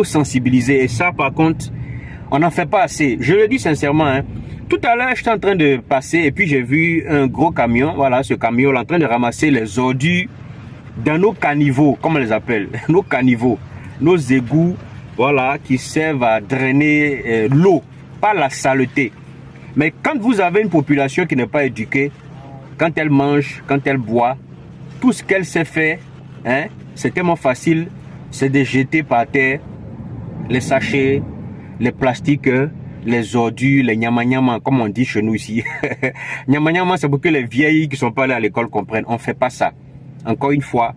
faut sensibiliser. Et ça, par contre, on n'en fait pas assez. Je le dis sincèrement, hein. Tout à l'heure, j'étais en train de passer et puis j'ai vu un gros camion. Voilà, ce camion en train de ramasser les ordures dans nos caniveaux, comme on les appelle. Nos caniveaux, nos égouts, voilà, qui servent à drainer l'eau, pas la saleté. Mais quand vous avez une population qui n'est pas éduquée, quand elle mange, quand elle boit, tout ce qu'elle sait faire, hein, c'est tellement facile, c'est de jeter par terre les sachets, les plastiques, les ordures, les nyama-nyama, comme on dit chez nous ici. Nyama-nyama, c'est pour que les vieilles qui ne sont pas allées à l'école comprennent. On ne fait pas ça. Encore une fois,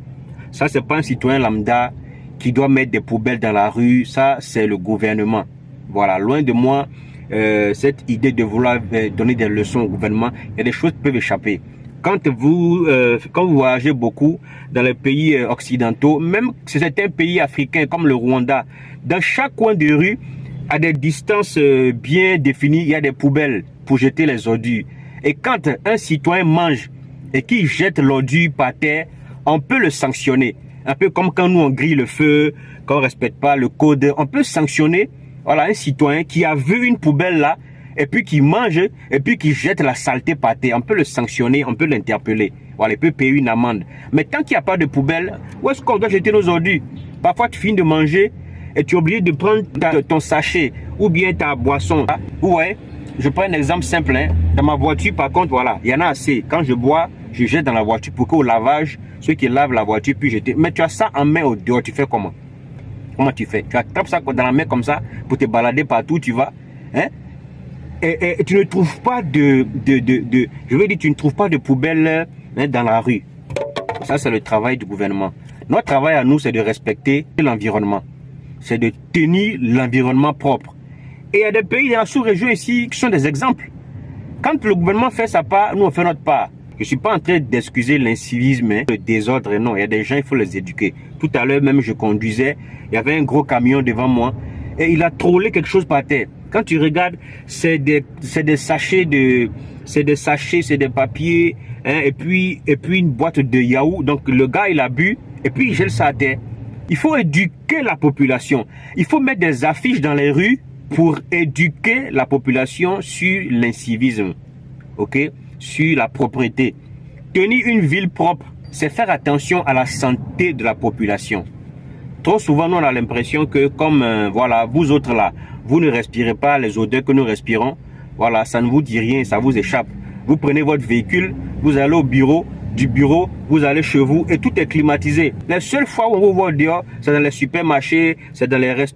ça, c'est pas un citoyen lambda qui doit mettre des poubelles dans la rue. Ça, c'est le gouvernement. Voilà, loin de moi, cette idée de vouloir donner des leçons au gouvernement. Il y a des choses qui peuvent échapper. Quand vous voyagez beaucoup dans les pays occidentaux, même si c'est un pays africain comme le Rwanda, dans chaque coin de rue, à des distances bien définies, il y a des poubelles pour jeter les ordures. Et quand un citoyen mange et qu'il jette l'ordure par terre, on peut le sanctionner. Un peu comme quand nous on grille le feu, quand on ne respecte pas le code, on peut sanctionner, voilà, un citoyen qui a vu une poubelle là, et puis qui mange, et puis qui jette la saleté par terre. On peut le sanctionner, on peut l'interpeller. Voilà, il peut payer une amende. Mais tant qu'il n'y a pas de poubelle, où est-ce qu'on doit jeter nos ordures? Parfois tu finis de manger, et tu es obligé de prendre ton sachet ou bien ta boisson. Ouais, je prends un exemple simple. Hein. Dans ma voiture, par contre, voilà, il y en a assez. Quand je bois, je jette dans la voiture pour qu'au lavage, ceux qui lavent la voiture puissent jeter. Mais tu as ça en main au dehors, tu fais comment? Comment tu fais? Tu attrapes ça dans la main comme ça pour te balader partout, tu vas. Hein? Et tu ne trouves pas je veux dire, tu ne trouves pas de poubelle hein, dans la rue. Ça, c'est le travail du gouvernement. Notre travail à nous, c'est de respecter l'environnement. C'est de tenir l'environnement propre. Et il y a des pays dans la sous-région ici qui sont des exemples. Quand le gouvernement fait sa part, nous on fait notre part. Je ne suis pas en train d'excuser l'incivisme, hein, le désordre, non. Il y a des gens, il faut les éduquer. Tout à l'heure même, je conduisais, il y avait un gros camion devant moi et il a trollé quelque chose par terre. Quand tu regardes, c'est des sachets c'est des papiers, hein, et puis une boîte de yaourt. Donc le gars, il a bu et puis il jette ça à terre. Il faut éduquer la population. Il faut mettre des affiches dans les rues pour éduquer la population sur l'incivisme, ok, sur la propreté. Tenir une ville propre, c'est faire attention à la santé de la population. Trop souvent, nous, on a l'impression que comme, voilà, vous autres là, vous ne respirez pas les odeurs que nous respirons. Voilà, ça ne vous dit rien, ça vous échappe. Vous prenez votre véhicule, vous allez au bureau, du bureau, vous allez chez vous et tout est climatisé. Les seules fois où on vous voit dehors, c'est dans les supermarchés, c'est dans les restaurants.